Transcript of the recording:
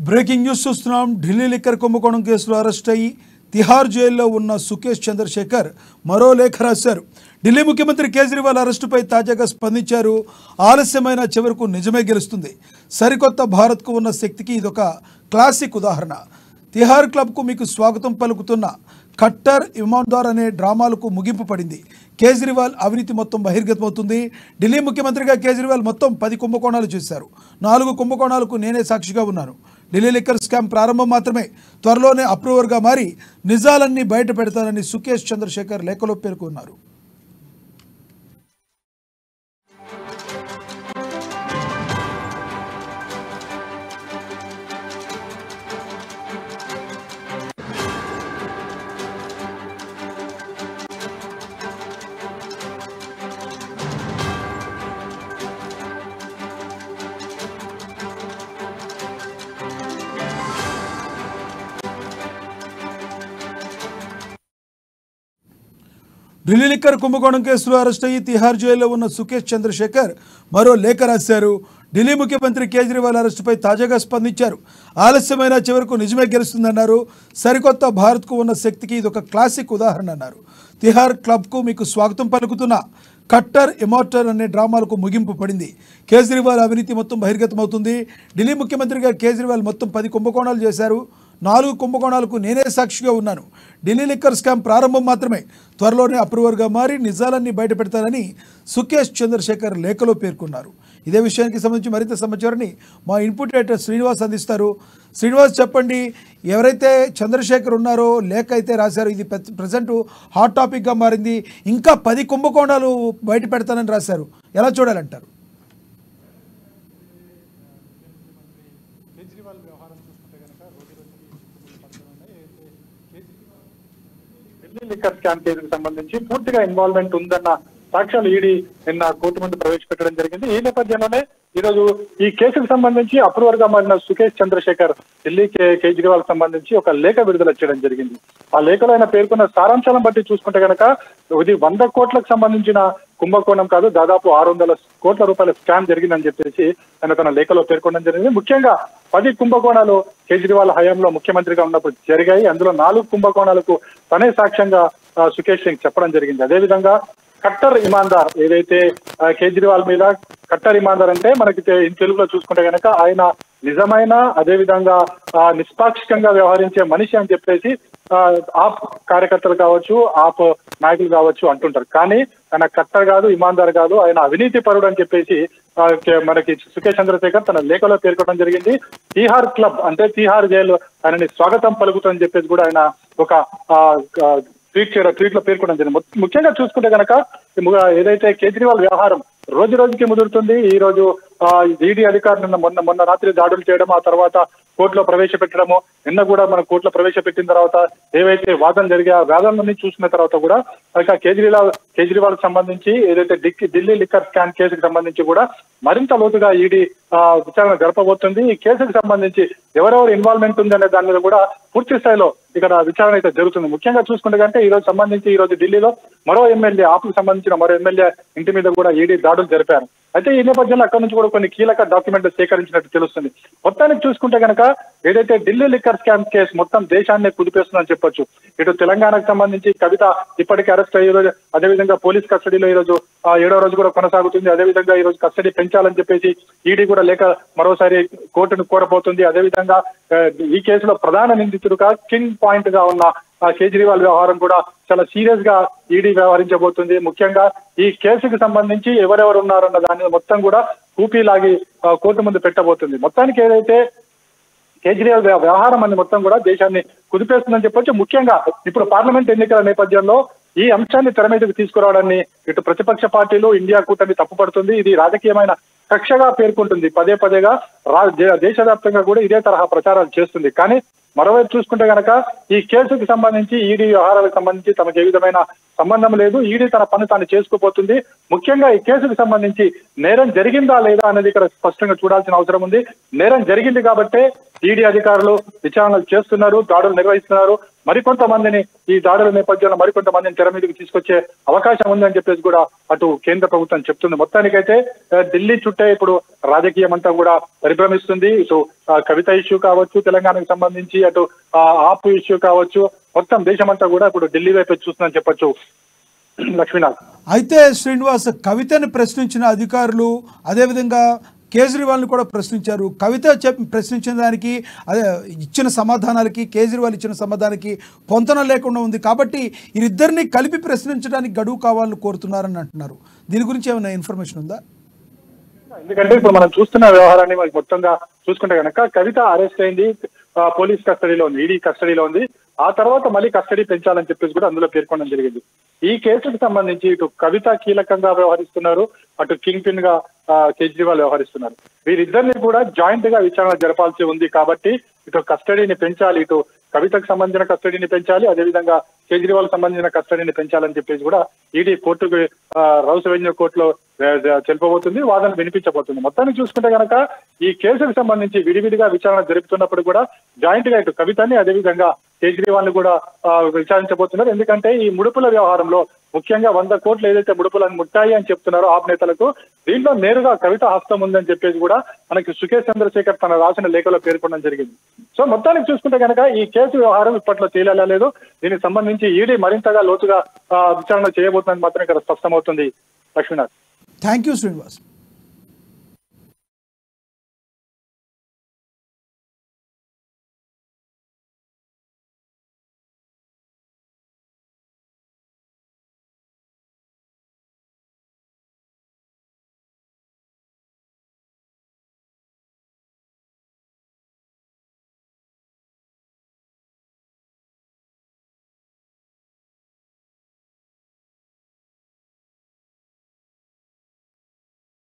Breaking news చూస్తున్నాం. Delhi liquor కుంభకోణం కేసులో అరెస్ట్ అయ్యి తిహార్ జైల్లో ఉన్న సుకేష్ చంద్రశేఖర్ మరో లేఖ రాశారు. ఢిల్లీ ముఖ్యమంత్రి కేజ్రీవాల్ అరెస్టుపై తాజాగా స్పందించారు. ఆలస్యమైన చివరకు నిజమే గెలుస్తుంది. సరికొత్త భారత్కు ఉన్న శక్తికి ఇదొక క్లాసిక్ ఉదాహరణ. తిహార్ క్లబ్కు మీకు స్వాగతం పలుకుతున్న ఖట్టర్ ఇమాన్దార్ అనే డ్రామాలకు ముగింపు పడింది. కేజ్రీవాల్ అవినీతి మొత్తం బహిర్గతమవుతుంది. ఢిల్లీ ముఖ్యమంత్రిగా కేజ్రీవాల్ మొత్తం 10 కుంభకోణాలు చేశారు. 4 కుంభకోణాలకు నేనే సాక్షిగా ఉన్నాను. ఢిల్లీ లిక్కర్ స్కామ్ ప్రారంభం మాత్రమే, త్వరలోనే అప్రూవర్గా మారి నిజాలన్నీ బయట పెడతానని సుకేష్ చంద్రశేఖర్ లేఖలో పేర్కొన్నారు. ఢిల్లీ లిక్కర్ కుంభకోణం కేసులో అరెస్ట్ అయ్యి తిహార్ జైల్లో ఉన్న సుకేష్ చంద్రశేఖర్ మరో లేఖ రాశారు. ఢిల్లీ ముఖ్యమంత్రి కేజ్రీవాల్ అరెస్టుపై తాజాగా స్పందించారు. ఆలస్యమైన చివరకు నిజమే గెలుస్తుందన్నారు. సరికొత్త భారత్కు ఉన్న శక్తికి ఇదొక క్లాసిక్ ఉదాహరణ అన్నారు. తిహార్ క్లబ్కు మీకు స్వాగతం పలుకుతున్న ఖట్టర్ ఇమార్టర్ అనే డ్రామాలకు ముగింపు పడింది. కేజ్రీవాల్ అవినీతి మొత్తం బహిర్గతమవుతుంది. ఢిల్లీ ముఖ్యమంత్రిగా కేజ్రీవాల్ మొత్తం 10 కుంభకోణాలు చేశారు. 4 కుంభకోణాలకు నేనే సాక్షిగా ఉన్నాను. ఢిల్లీ లిక్కర్ స్కామ్ ప్రారంభం మాత్రమే, త్వరలోనే అప్రూవర్గా మారి నిజాలన్నీ బయట పెడతానని సుకేష్ చంద్రశేఖర్ లేఖలో పేర్కొన్నారు. ఇదే విషయానికి సంబంధించి మరింత సమాచారాన్ని మా ఇన్పుట్ ఎడిటర్ శ్రీనివాస్ అందిస్తారు. శ్రీనివాస్, చెప్పండి, ఎవరైతే చంద్రశేఖర్ ఉన్నారో లేఖ అయితే రాశారో ఇది ప్రజెంట్ హాట్ టాపిక్గా మారింది. ఇంకా 10 కుంభకోణాలు బయట పెడతానని రాశారు. ఎలా చూడాలంటారు? ఢిల్లీ లిక్కర్ స్కామ్ కేసుకు సంబంధించి పూర్తిగా ఇన్వాల్వ్మెంట్ ఉందన్న సాక్ష్యాలు ఈడీ నిన్న కోర్టు ముందు ప్రవేశపెట్టడం జరిగింది. ఈ నేపథ్యంలోనే ఈరోజు ఈ కేసుకు సంబంధించి అప్రూవర్ గా మారిన సుకేష్ చంద్రశేఖర్ ఢిల్లీ కేజ్రీవాల్ సంబంధించి ఒక లేఖ విడుదల చేయడం జరిగింది. ఆ లేఖలో ఆయన పేర్కొన్న సారాంశాలను బట్టి చూసుకుంటే కనుక ఇది 100 కోట్లకు సంబంధించిన కుంభకోణం కాదు, దాదాపు 600 కోట్ల రూపాయల స్కామ్ జరిగిందని చెప్పేసి ఆయన తన లేఖలో పేర్కొనడం జరిగింది. ముఖ్యంగా 10 కుంభకోణాలు కేజ్రీవాల్ హయాంలో ముఖ్యమంత్రిగా ఉన్నప్పుడు జరిగాయి. అందులో 4 కుంభకోణాలకు తనే సాక్ష్యంగా సుకేష్ సింగ్ చెప్పడం జరిగింది. అదేవిధంగా ఖట్టర్ ఇమాన్దార్, ఏదైతే కేజ్రీవాల్ మీద ఖట్టర్ ఇమాన్దార్ అంటే మనకి తెలుగులో చూసుకుంటే కనుక ఆయన నిజమైన అదేవిధంగా నిష్పాక్షికంగా వ్యవహరించే మనిషి అని చెప్పేసి ఆప్ కార్యకర్తలు కావచ్చు, ఆప్ నాయకులు కావచ్చు అంటుంటారు. కానీ ఆయన ఖట్టర్ కాదు, ఇమాన్దార్ కాదు, ఆయన అవినీతి పరుడు అని చెప్పేసి మనకి సుకేష్ చంద్రశేఖర్ తన లేఖలో పేర్కొనడం జరిగింది. తిహార్ క్లబ్ అంటే తిహార్ జైలు ఆయనని స్వాగతం పలుకుతుందని చెప్పేసి కూడా ఆయన ఒక ట్వీట్ లో పేర్కొనడం జరిగింది. ముఖ్యంగా చూసుకుంటే కనుక ఏదైతే కేజ్రీవాల్ వ్యవహారం రోజు రోజుకి ముదురుతుంది. ఈ రోజు ఈడీ అధికారులు మొన్న రాత్రి దాడులు చేయడం, ఆ తర్వాత కోర్టులో ప్రవేశపెట్టడము, నిన్న కూడా మన కోర్టులో ప్రవేశపెట్టిన తర్వాత ఏవైతే వాదనలు జరిగే ఆ వాదనలన్నీ చూసిన తర్వాత కూడా ఇక కేజ్రీవాల్ సంబంధించి ఏదైతే ఢిల్లీ లిక్కర్ స్కామ్ కేసుకు సంబంధించి కూడా మరింత లోతుగా ఈడీ విచారణ జరపబోతుంది. ఈ కేసుకు సంబంధించి ఎవరెవరు ఇన్వాల్వ్మెంట్ ఉంది అనే దాని మీద కూడా పూర్తి స్థాయిలో ఇక్కడ విచారణ అయితే జరుగుతుంది. ముఖ్యంగా చూసుకుంటే కంటే ఈ రోజు ఢిల్లీలో మరో ఎమ్మెల్యే, ఆప్కు సంబంధించిన మరో ఎమ్మెల్యే ఇంటి మీద కూడా ఈడీ దాడులు జరిపారు. అయితే ఈ నేపథ్యంలో అక్కడి నుంచి కూడా కొన్ని కీలక డాక్యుమెంట్లు సేకరించినట్టు తెలుస్తుంది. మొత్తానికి చూసుకుంటే కనుక ఏదైతే ఢిల్లీ లిక్కర్ స్కామ్ కేసు మొత్తం దేశాన్ని కుదిపేస్తుందని చెప్పొచ్చు. ఇటు తెలంగాణకు సంబంధించి కవిత ఇప్పటికే అరెస్ట్ అయ్యే రోజు, అదేవిధంగా పోలీస్ కస్టడీలో ఈ రోజు 7వ రోజు కూడా కొనసాగుతుంది. అదేవిధంగా ఈ రోజు కస్టడీ పెంచాలని చెప్పేసి ఈడీ కూడా లేఖ మరోసారి కోర్టును కోరబోతుంది. అదేవిధంగా ఈ కేసులో ప్రధాన నిందితుడుగా కింగ్ పాయింట్ గా ఉన్న కేజ్రీవాల్ వ్యవహారం కూడా చాలా సీరియస్ గా ఈడీ వ్యవహరించబోతుంది. ముఖ్యంగా ఈ కేసుకు సంబంధించి ఎవరెవరు ఉన్నారన్న దాన్ని మొత్తం కూడా ఊపిలాగి కోర్టు ముందు పెట్టబోతుంది. మొత్తానికి ఏదైతే కేజ్రీవాల్ వ్యవహారం అని మొత్తం కూడా దేశాన్ని కుదిపేస్తుందని చెప్పొచ్చు. ముఖ్యంగా ఇప్పుడు పార్లమెంట్ ఎన్నికల నేపథ్యంలో ఈ అంశాన్ని తెర మీదకు తీసుకురావడాన్ని ఇటు ప్రతిపక్ష పార్టీలు, ఇండియా కూటమి తప్పుపడుతుంది. ఇది రాజకీయమైన కక్షగా పేర్కొంటుంది. పదేగా దేశవ్యాప్తంగా కూడా ఇదే తరహా ప్రచారాలు చేస్తుంది. కానీ మరోవైపు చూసుకుంటే గనక ఈ కేసుకు సంబంధించి ఈడీ వ్యవహారాలకు సంబంధించి తమకు ఏ విధమైన సంబంధం లేదు, ఈడీ తన పని తాను చేసుకోబోతుంది. ముఖ్యంగా ఈ కేసుకు సంబంధించి నేరం జరిగిందా లేదా అనేది ఇక్కడ స్పష్టంగా చూడాల్సిన అవసరం ఉంది. నేరం జరిగింది కాబట్టే ఈడీ అధికారులు విచారణలు చేస్తున్నారు, దాడులు నిర్వహిస్తున్నారు. మరికొంతమందిని ఈ దాడుల నేపథ్యంలో మరికొంతమందిని తెర మీదకి తీసుకొచ్చే అవకాశం ఉందని చెప్పేసి కూడా అటు కేంద్ర ప్రభుత్వం చెప్తుంది. మొత్తానికైతే ఢిల్లీ చుట్టే ఇప్పుడు రాజకీయం అంతా కూడా పరిభ్రమిస్తుంది. ఇటు కవిత ఇష్యూ కావచ్చు, తెలంగాణకు సంబంధించి అటు ఆప్ ఇష్యూ కావచ్చు, మొత్తం దేశమంతా కూడా ఇప్పుడు ఢిల్లీ వైపు చూస్తుందని చెప్పొచ్చు. లక్ష్మీనాథ్, అయితే శ్రీనివాస్, కవితని ప్రశ్నించిన అధికారులు అదేవిధంగా కేజ్రీవాల్ని కూడా ప్రశ్నించారు. కవిత ప్రశ్నించిన దానికి అదే ఇచ్చిన సమాధానాలకి కేజ్రీవాల్ ఇచ్చిన సమాధానానికి పొంతన లేకుండా ఉంది. కాబట్టి వీరిద్దరిని కలిపి ప్రశ్నించడానికి గడువు కావాలని కోరుతున్నారని అంటున్నారు. దీని గురించి ఏమైనా ఇన్ఫర్మేషన్ ఉందా? ఎందుకంటే ఇప్పుడు మనం చూస్తున్న వ్యవహారాన్ని మనకి మొత్తంగా చూసుకుంటే కనుక కవిత అరెస్ట్ అయింది, పోలీస్ కస్టడీలో ఉంది, ఈడీ కస్టడీలో ఉంది. ఆ తర్వాత మళ్ళీ కస్టడీ పెంచాలని చెప్పేసి కూడా అందులో పేర్కొనడం జరిగింది. ఈ కేసుకు సంబంధించి ఇటు కవిత కీలకంగా వ్యవహరిస్తున్నారు, అటు కింగ్ పిన్ గా కేజ్రీవాల్ వ్యవహరిస్తున్నారు. వీరిద్దరిని కూడా జాయింట్ గా విచారణ జరపాల్సి ఉంది. కాబట్టి ఇటు కస్టడీని పెంచాలి, ఇటు కవితకు సంబంధించిన కస్టడీని పెంచాలి, అదేవిధంగా కేజ్రీవాల్ సంబంధించిన కస్టడీని పెంచాలని చెప్పేసి కూడా ఈడీ కోర్టుకు రౌస్ రెవెన్యూ కోర్టులో తెలుపబోతుంది, వాదన వినిపించబోతుంది. మొత్తాన్ని చూసుకుంటే కనుక ఈ కేసుకు సంబంధించి విడివిడిగా విచారణ జరుపుతున్నప్పుడు కూడా జాయింట్ గా ఇటు కవితని అదేవిధంగా కేజ్రీవాల్ ని కూడా విచారించబోతున్నారు. ఎందుకంటే ఈ ముడుపుల వ్యవహారంలో ముఖ్యంగా 100 కోట్లు ఏదైతే ముడుపులను ముట్టాయి అని చెప్తున్నారో ఆప్ నేతలకు, దీంట్లో నేరుగా కవిత హస్తం ఉందని చెప్పేసి కూడా మనకి సుఖేష్ చంద్రశేఖర్ తన రాసిన లేఖలో పేర్కొనడం జరిగింది. సో మొత్తానికి చూసుకుంటే కనుక ఈ కేసు వ్యవహారం ఇప్పట్లో తేలలేదు. దీనికి సంబంధించి ఈడీ మరింతగా లోతుగా విచారణ చేయబోతుందని మాత్రం ఇక్కడ స్పష్టమవుతుంది. Lakshminath, thank you Srinivas.